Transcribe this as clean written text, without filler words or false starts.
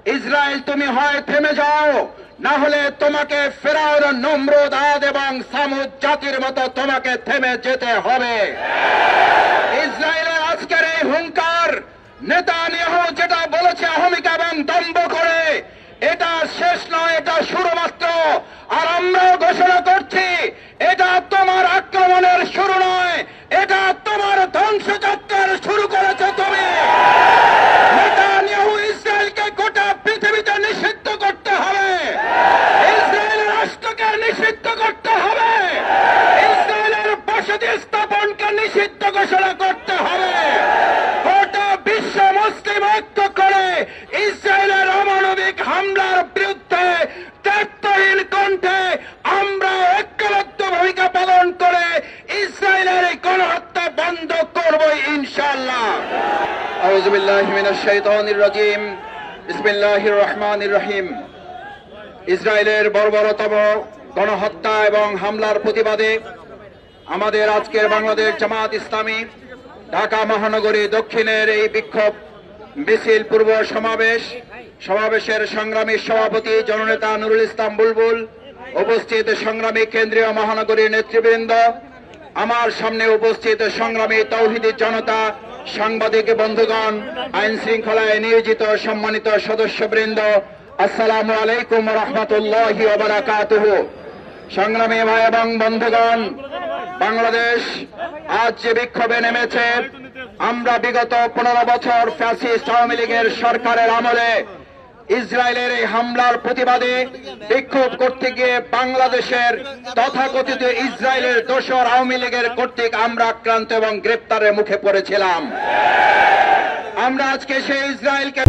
Israel তুমি হয় থেমে যাও, না হলে তোমাকে ফেরাউন, নমরুদ, আদ এবং সামুদ জাতির মতো তোমাকে থেমে যেতে হবে। ইসরায়েলের আজকের এই হুঙ্কার, নেতানিয়াহু যেটা বলেছে অহমিকা এবং দম্ভ করে, এটা শেষ নয়, এটা শুরু মাত্র। আর আমরাও ঘোষণা করছি, এটা তোমার আক্রমণের শুরু নয়, এটা তোমার ধ্বংসযাত্রার শুরু করেছে তুমি। নেতানিয়াহু ইসরায়েলকে গোটা পৃথিবীতে নিষিদ্ধ করতে হবে, ইসরায়েলের রাষ্ট্রকে নিষিদ্ধ করতে হবে, ইসরায়েলের বসতি স্থাপনকে নিষিদ্ধ ঘোষণা করতে হবে। গোটা বিশ্ব মুসলিম ঐক্য করে ইসরায়েলের অমানবিক হামলার বিরুদ্ধে দায়িত্বহীন কণ্ঠে আমরা ঐক্যবদ্ধ ভূমিকা পালন করে ইসরায়েলের এই গণহত্যা বন্ধ করব ইনশাআল্লাহ। আউযু বিল্লাহি মিনাশ শাইতানির রাজীম। বিসমিল্লাহির রহমানির রহিম। ইসরায়েলের বর্বরতম গণহত্যা এবং হামলার প্রতিবাদে আমাদের আজকের বাংলাদেশ জামাত ইসলামী ঢাকা মহানগরী দক্ষিণের এই বিক্ষোভ মিছিল পূর্ব সমাবেশের সংগ্রামী সভাপতি জননেতা নুরুল ইসলাম বুলবুল, উপস্থিত সংগ্রামী কেন্দ্রীয় মহানগরীর নেতৃবৃন্দ, আমার সামনে উপস্থিত সংগ্রামী তাওহীদি জনতা, সাংবাদিক বন্ধুগণ, আইন শৃঙ্খলায় নিয়োজিত সম্মানিত সদস্যবৃন্দ, আসসালামু আলাইকুম ওয়া রাহমাতুল্লাহি ওয়া বারাকাতুহু। সংগ্রামী ভাই এবং বন্ধুগণ, বাংলাদেশ আজ যে বিক্ষোভে নেমেছে, আমরা বিগত 15 বছর ফ্যাসিস্ট আওয়ামী লীগের সরকারের আমলে ইসরায়েলের এই হামলার প্রতিবাদে বিক্ষোভ করতে গিয়ে বাংলাদেশের তথাকথিত ইসরায়েলের দোসর আওয়ামী লীগের কর্তৃক আমরা আক্রান্ত এবং গ্রেপ্তারের মুখে পড়েছিলাম। আমরা আজকে সেই ইসরায়েলকে